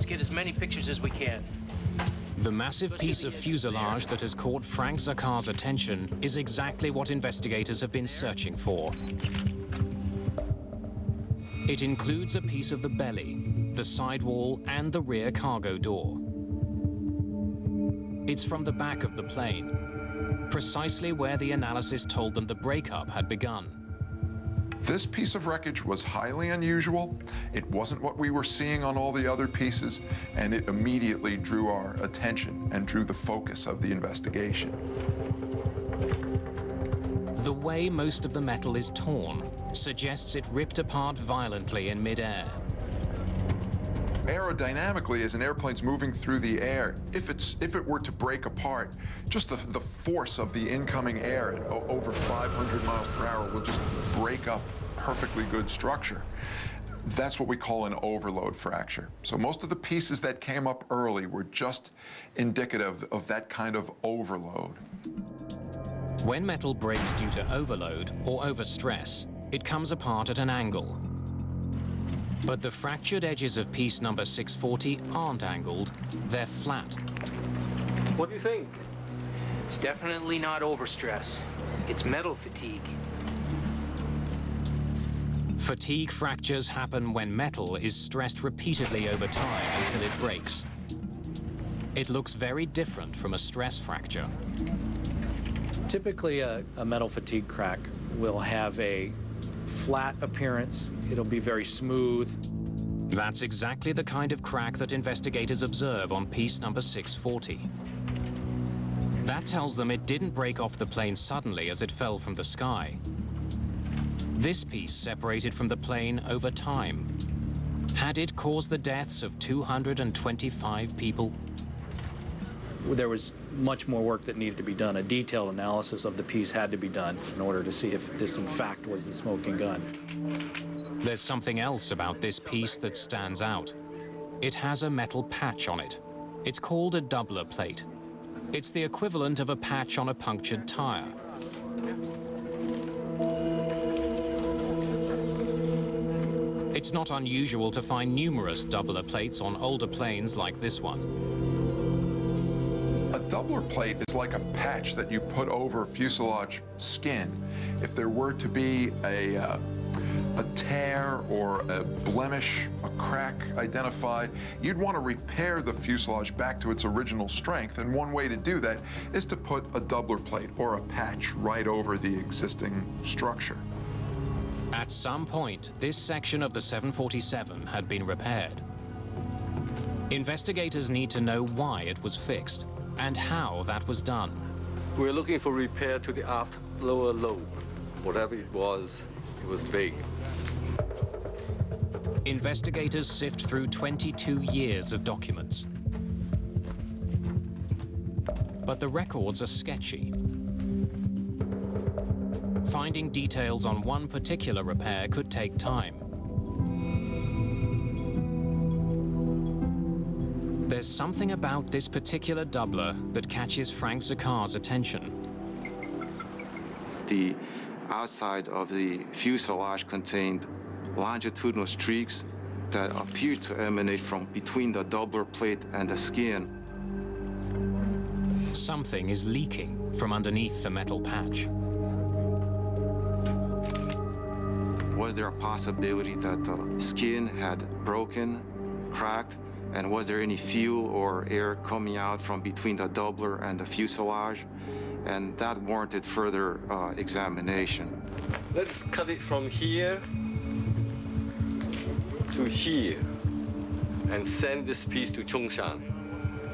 Let's get as many pictures as we can. The massive piece of fuselage that has caught Frank Zakar's attention is exactly what investigators have been searching for. It includes a piece of the belly, the sidewall, and the rear cargo door. It's from the back of the plane, precisely where the analysis told them the breakup had begun. This piece of wreckage was highly unusual. It wasn't what we were seeing on all the other pieces, and it immediately drew our attention and drew the focus of the investigation. The way most of the metal is torn suggests it ripped apart violently in midair. Aerodynamically, as an airplane's moving through the air, if it were to break apart, just the force of the incoming air at over 500 miles per hour will just break up perfectly good structure. That's what we call an overload fracture. So most of the pieces that came up early were just indicative of that kind of overload. When metal breaks due to overload or overstress, it comes apart at an angle. But the fractured edges of piece number 640 aren't angled, they're flat. What do you think? It's definitely not overstress. It's metal fatigue. Fatigue fractures happen when metal is stressed repeatedly over time until it breaks. It looks very different from a stress fracture. Typically, a metal fatigue crack will have a flat appearance. It'll be very smooth. That's exactly the kind of crack that investigators observe on piece number 640. That tells them it didn't break off the plane suddenly as it fell from the sky. This piece separated from the plane over time. Had it caused the deaths of 225 people? There was much more work that needed to be done. A detailed analysis of the piece had to be done in order to see if this, in fact, was the smoking gun. There's something else about this piece that stands out. It has a metal patch on it. It's called a doubler plate. It's the equivalent of a patch on a punctured tire. It's not unusual to find numerous doubler plates on older planes like this one. A doubler plate is like a patch that you put over fuselage skin. If there were to be a tear or a blemish, a crack identified, you'd want to repair the fuselage back to its original strength, and one way to do that is to put a doubler plate or a patch right over the existing structure. At some point, this section of the 747 had been repaired. Investigators need to know why it was fixed and how that was done. We're looking for repair to the aft lower lobe. Whatever it was big. Investigators sift through 22 years of documents. But the records are sketchy. Finding details on one particular repair could take time. There's something about this particular doubler that catches Frank Zakar's attention. The outside of the fuselage contained longitudinal streaks that appeared to emanate from between the doubler plate and the skin. Something is leaking from underneath the metal patch. Was there a possibility that the skin had broken, cracked, and was there any fuel or air coming out from between the doubler and the fuselage? And that warranted further examination. Let's cut it from here to here and send this piece to Chongshan.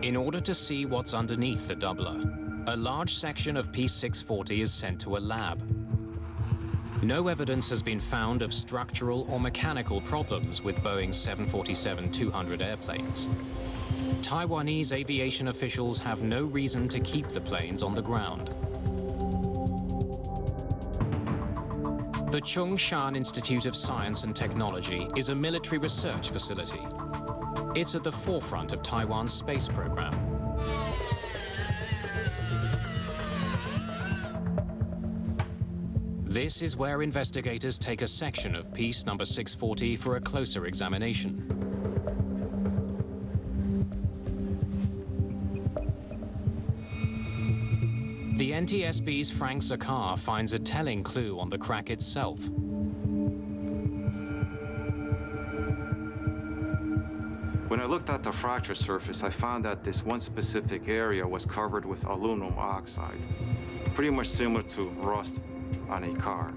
In order to see what's underneath the doubler, a large section of piece 640 is sent to a lab. No evidence has been found of structural or mechanical problems with Boeing's 747-200 airplanes. Taiwanese aviation officials have no reason to keep the planes on the ground. The Chongshan Institute of Science and Technology is a military research facility. It's at the forefront of Taiwan's space program. This is where investigators take a section of piece number 640 for a closer examination. NTSB's Frank Zakar finds a telling clue on the crack itself. When I looked at the fracture surface, I found that this one specific area was covered with aluminum oxide, pretty much similar to rust on a car.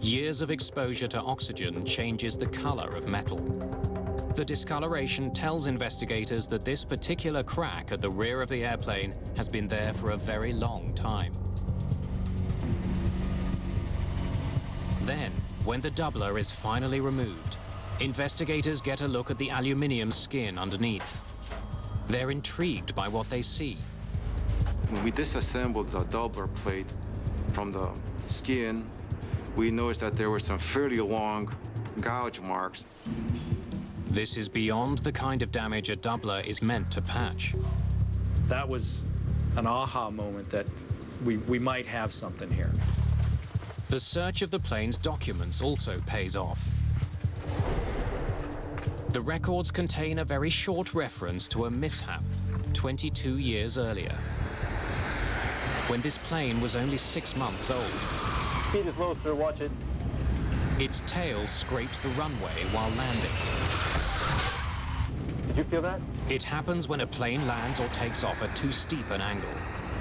Years of exposure to oxygen changes the color of metal. The discoloration tells investigators that this particular crack at the rear of the airplane has been there for a very long time. Then, when the doubler is finally removed, investigators get a look at the aluminium skin underneath. They're intrigued by what they see. When we disassembled the doubler plate from the skin, we noticed that there were some fairly long gouge marks. This is beyond the kind of damage a doubler is meant to patch. That was an aha moment that we might have something here. The search of the plane's documents also pays off. The records contain a very short reference to a mishap 22 years earlier, when this plane was only 6 months old. Speed is low, sir. Watch it. Its tail scraped the runway while landing. Did you feel that? It happens when a plane lands or takes off at too steep an angle.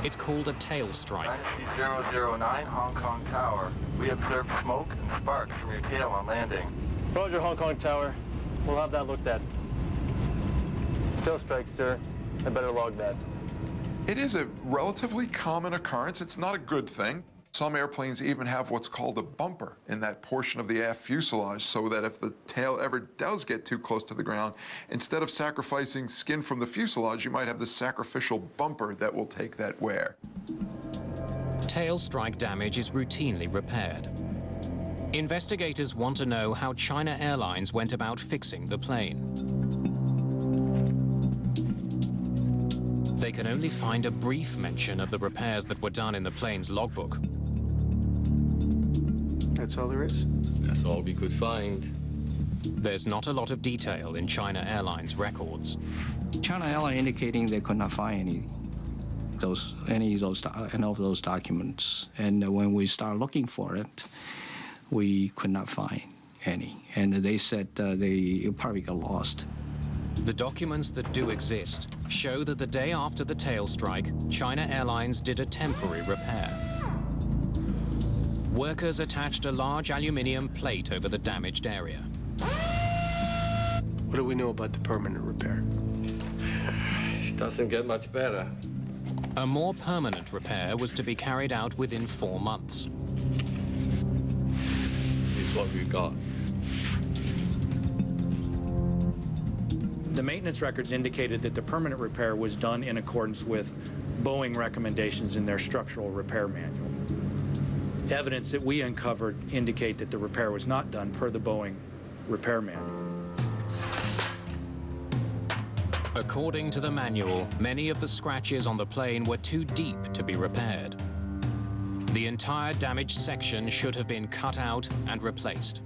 It's called a tail strike. 009 Hong Kong Tower. We observed smoke and sparks from your tail on landing. Roger, Hong Kong Tower. We'll have that looked at. Tail strike, sir. I better log that. It is a relatively common occurrence. It's not a good thing. Some airplanes even have what's called a bumper in that portion of the aft fuselage, so that if the tail ever does get too close to the ground, instead of sacrificing skin from the fuselage, you might have the sacrificial bumper that will take that wear. Tail strike damage is routinely repaired. Investigators want to know how China Airlines went about fixing the plane. They can only find a brief mention of the repairs that were done in the plane's logbook. That's all there is? That's all we could find. There's not a lot of detail in China Airlines records. China Airlines indicating they could not find any of those documents. And when we start looking for it, we could not find any. And they said they probably got lost. The documents that do exist show that the day after the tail strike, China Airlines did a temporary repair. Workers attached a large aluminium plate over the damaged area. What do we know about the permanent repair? It doesn't get much better. A more permanent repair was to be carried out within 4 months. This is what we got. The maintenance records indicated that the permanent repair was done in accordance with Boeing recommendations in their structural repair manual. Evidence that we uncovered indicate that the repair was not done per the Boeing repair manual. According to the manual, many of the scratches on the plane were too deep to be repaired. The entire damaged section should have been cut out and replaced.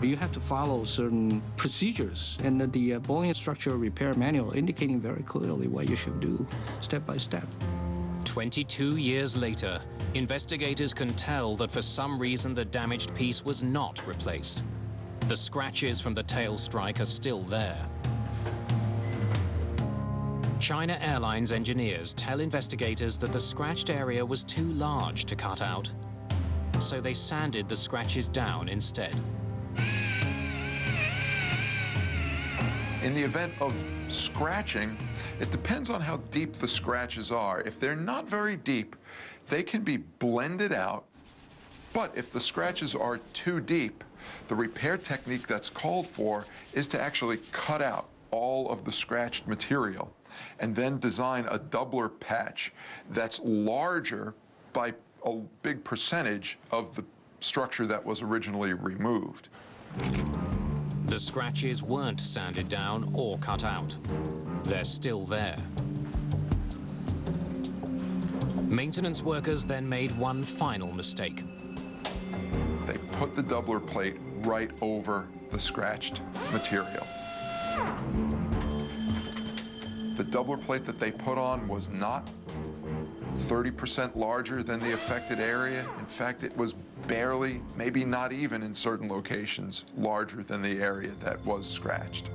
You have to follow certain procedures, and the Boeing structural repair manual indicating very clearly what you should do step by step. 22 years later, investigators can tell that for some reason the damaged piece was not replaced. The scratches from the tail strike are still there. China Airlines engineers tell investigators that the scratched area was too large to cut out, so they sanded the scratches down instead. In the event of scratching, it depends on how deep the scratches are. If they're not very deep, they can be blended out. But if the scratches are too deep, the repair technique that's called for is to actually cut out all of the scratched material and then design a doubler patch that's larger by a big percentage of the structure that was originally removed. The scratches weren't sanded down or cut out. They're still there. Maintenance workers then made one final mistake. They put the doubler plate right over the scratched material. The doubler plate that they put on was not 30% larger than the affected area. In fact, it was barely, maybe not even in certain locations, larger than the area that was scratched.